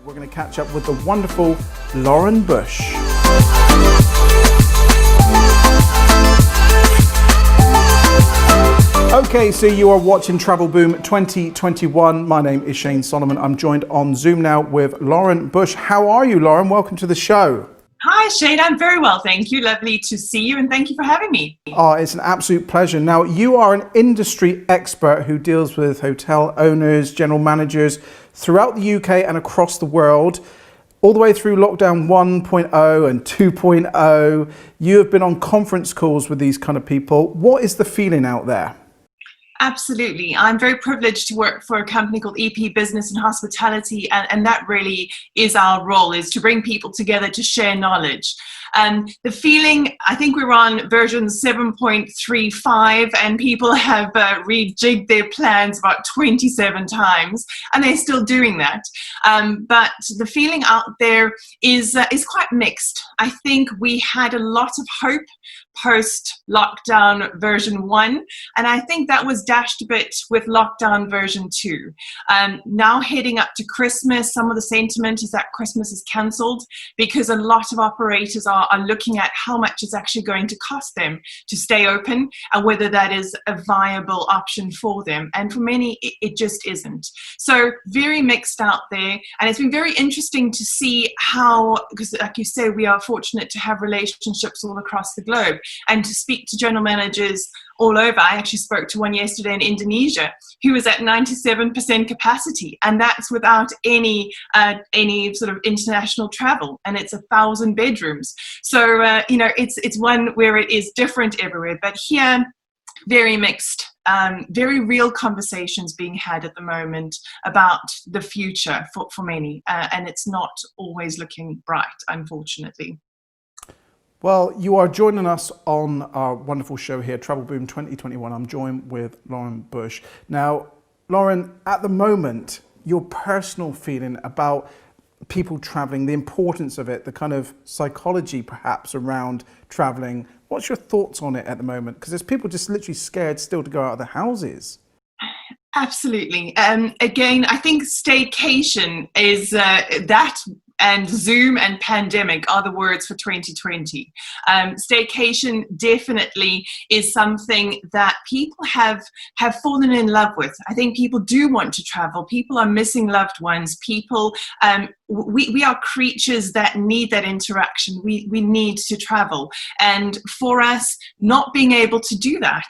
We're going to catch up with the wonderful Lauren Bush. Okay, so you are watching TravelBoom 2021. My name is Shane Solomon. I'm joined on Zoom now with Lauren Bush. How are you, Lauren? Welcome to the show. Hi, Shane. I'm very well, thank you. Lovely to see you, and thank you for having me. Oh, it's an absolute pleasure. Now, you are an industry expert who deals with hotel owners, general managers throughout the UK and across the world, all the way through lockdown 1.0 and 2.0. You have been on conference calls with these kind of people. What is the feeling out there? Absolutely. I'm very privileged to work for a company called EP Business and Hospitality, and that really is our role, is to bring people together to share knowledge. The feeling, I think we're on version 7.35 and people have rejigged their plans about 27 times and they're still doing that. But the feeling out there is quite mixed. I think we had a lot of hope post-lockdown version 1, and I think that was dashed a bit with lockdown version 2. Now heading up to Christmas, some of the sentiment is that Christmas is cancelled because a lot of operators are looking at how much it's actually going to cost them to stay open and whether that is a viable option for them. And for many, it just isn't. So very mixed out there. And it's been very interesting to see how, because like you say, we are fortunate to have relationships all across the globe and to speak to general managers all over. I actually spoke to one yesterday in Indonesia who was at 97% capacity, and that's without any sort of international travel, and it's 1,000 bedrooms. So it's one where it is different everywhere, but here very mixed. Very real conversations being had at the moment about the future for many, and it's not always looking bright, unfortunately. Well, you are joining us on our wonderful show here, TravelBoom 2021. I'm joined with Lauren Bush. Now, Lauren, at the moment, your personal feeling about people traveling, the importance of it, the kind of psychology perhaps around traveling, what's your thoughts on it at the moment? Because there's people just literally scared still to go out of their houses. Absolutely. Again, I think staycation is that, and Zoom and pandemic are the words for 2020. Staycation definitely is something that people have fallen in love with. I think people do want to travel. People are missing loved ones. People, we are creatures that need that interaction. We need to travel. And for us, not being able to do that,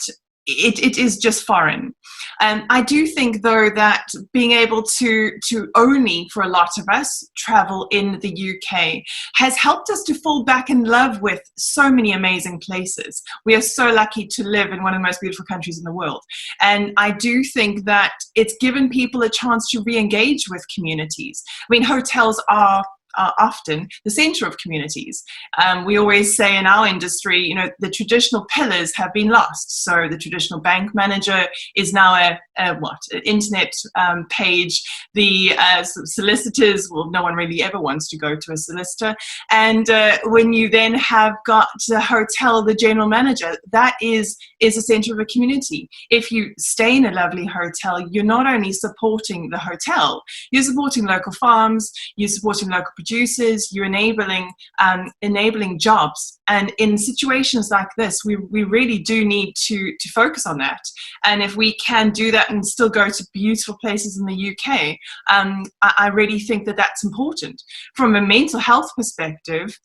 it is just foreign. I do think, though, that being able to only, for a lot of us, travel in the UK has helped us to fall back in love with so many amazing places. We are so lucky to live in one of the most beautiful countries in the world. And I do think that it's given people a chance to re-engage with communities. I mean, hotels are often the center of communities. We always say in our industry, the traditional pillars have been lost. So the traditional bank manager is now an internet page. The solicitors, well, no one really ever wants to go to a solicitor. And when you then have got the hotel, the general manager, that is a center of a community. If you stay in a lovely hotel, you're not only supporting the hotel, you're supporting local farms, you're supporting local producers, you're enabling jobs. And in situations like this, we really do need to focus on that. And if we can do that and still go to beautiful places in the UK, I really think that that's important. From a mental health perspective,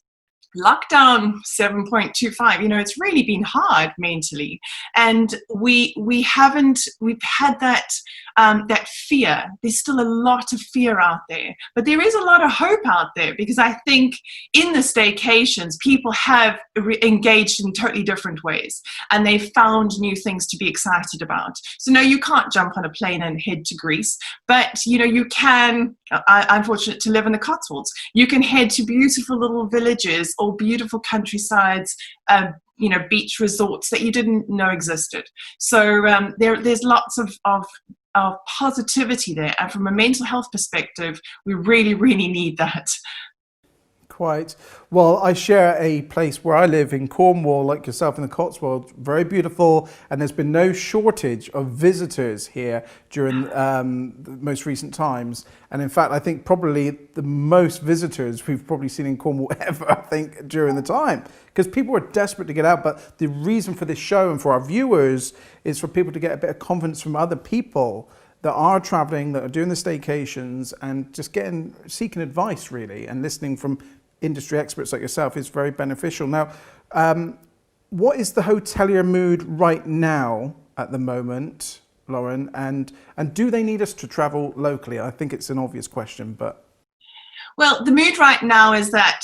lockdown 7.25, it's really been hard mentally, and we've had that fear. There's still a lot of fear out there, but there is a lot of hope out there, because I think in the staycations people have engaged in totally different ways, and they've found new things to be excited about. So no, you can't jump on a plane and head to Greece, but you can. I'm fortunate to live in the Cotswolds. You can head to beautiful little villages or beautiful countrysides, beach resorts that you didn't know existed. So there's lots of positivity there. And from a mental health perspective, we really, really need that. Quite. Well, I share a place where I live in Cornwall, like yourself in the Cotswolds, very beautiful, and there's been no shortage of visitors here during the most recent times. And in fact, I think probably the most visitors we've probably seen in Cornwall ever, I think, during the time, because people are desperate to get out. But the reason for this show and for our viewers is for people to get a bit of confidence from other people that are traveling, that are doing the staycations, and just seeking advice really, and listening from industry experts like yourself is very beneficial. Now, what is the hotelier mood right now at the moment, Lauren? And do they need us to travel locally? I think it's an obvious question, but. Well, the mood right now is that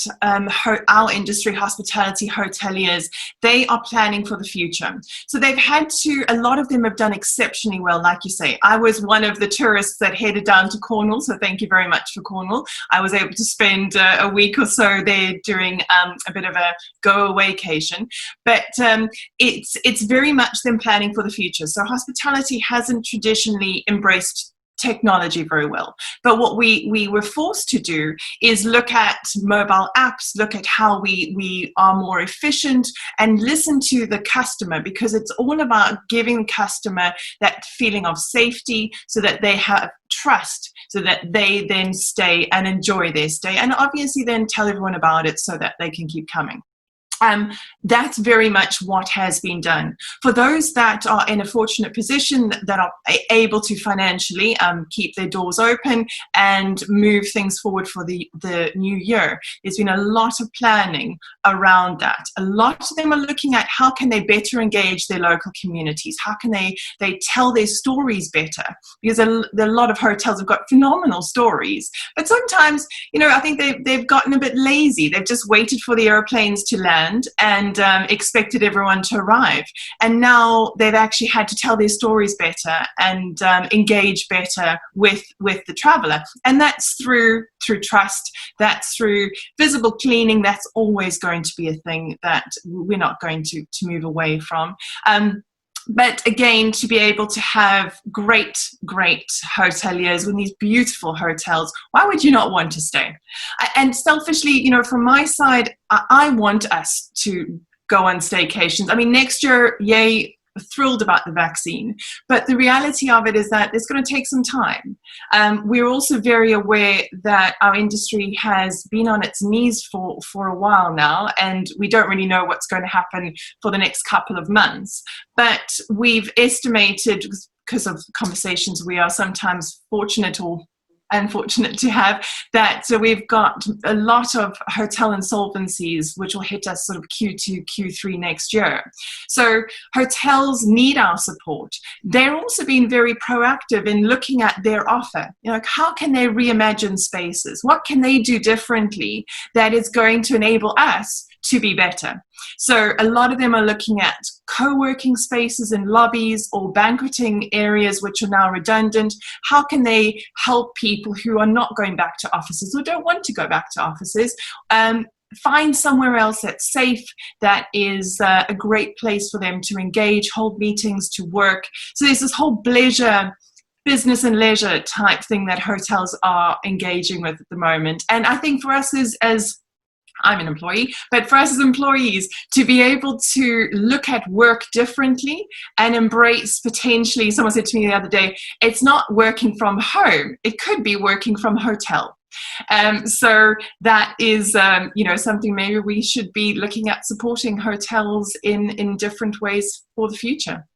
our industry, hospitality hoteliers, they are planning for the future. So they've had to, a lot of them have done exceptionally well, like you say. I was one of the tourists that headed down to Cornwall, so thank you very much for Cornwall. I was able to spend a week or so there during a bit of a go-awaycation. But it's very much them planning for the future. So hospitality hasn't traditionally embraced technology very well. But what we were forced to do is look at mobile apps, look at how we are more efficient, and listen to the customer, because it's all about giving the customer that feeling of safety so that they have trust, so that they then stay and enjoy their stay, and obviously then tell everyone about it so that they can keep coming. That's very much what has been done. For those that are in a fortunate position, that are able to financially keep their doors open and move things forward for the new year, there's been a lot of planning around that. A lot of them are looking at how can they better engage their local communities, how can they tell their stories better, because a lot of hotels have got phenomenal stories, but sometimes, I think they've gotten a bit lazy. They've just waited for the airplanes to land and expected everyone to arrive, and now they've actually had to tell their stories better and engage better with the traveler, and that's through trust, that's through visible cleaning. That's always going to be a thing that we're not going to move away from. But again, to be able to have great hoteliers with these beautiful hotels, why would you not want to stay? And selfishly, from my side, I want us to go on staycations. I mean, next year, yay, thrilled about the vaccine. But the reality of it is that it's going to take some time. We're also very aware that our industry has been on its knees for a while now, and we don't really know what's going to happen for the next couple of months. But we've estimated, because of conversations we are sometimes fortunate or unfortunate to have, that so we've got a lot of hotel insolvencies which will hit us sort of Q2, Q3 next year. So hotels need our support. They're also being very proactive in looking at their offer. How can they reimagine spaces? What can they do differently that is going to enable us to be better? So a lot of them are looking at co-working spaces in lobbies or banqueting areas which are now redundant. How can they help people who are not going back to offices or don't want to go back to offices find somewhere else that's safe, that is a great place for them to engage, hold meetings, to work. So there's this whole business and leisure type thing that hotels are engaging with at the moment. And I think for us as I'm an employee, but for us as employees to be able to look at work differently and embrace potentially, someone said to me the other day, it's not working from home, it could be working from hotel. So that is, something maybe we should be looking at, supporting hotels in different ways for the future.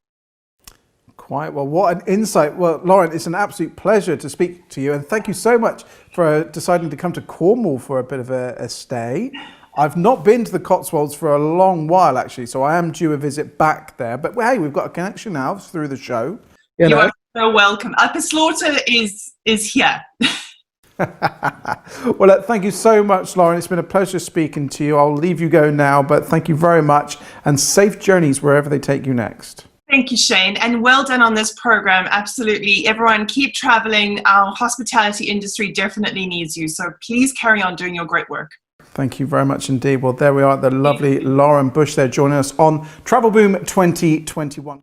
Quite well. What an insight. Well, Lauren, it's an absolute pleasure to speak to you, and thank you so much for deciding to come to Cornwall for a bit of a stay. I've not been to the Cotswolds for a long while, actually, so I am due a visit back there. But hey, we've got a connection now through the show. You are so welcome. Upper Slaughter is here. Well, thank you so much, Lauren. It's been a pleasure speaking to you. I'll leave you go now, but thank you very much, and safe journeys wherever they take you next. Thank you, Shane, and well done on this program. Absolutely. Everyone, keep traveling. Our hospitality industry definitely needs you, so please carry on doing your great work. Thank you very much indeed. Well, there we are, the lovely Lauren Bush there joining us on TravelBoom 2021.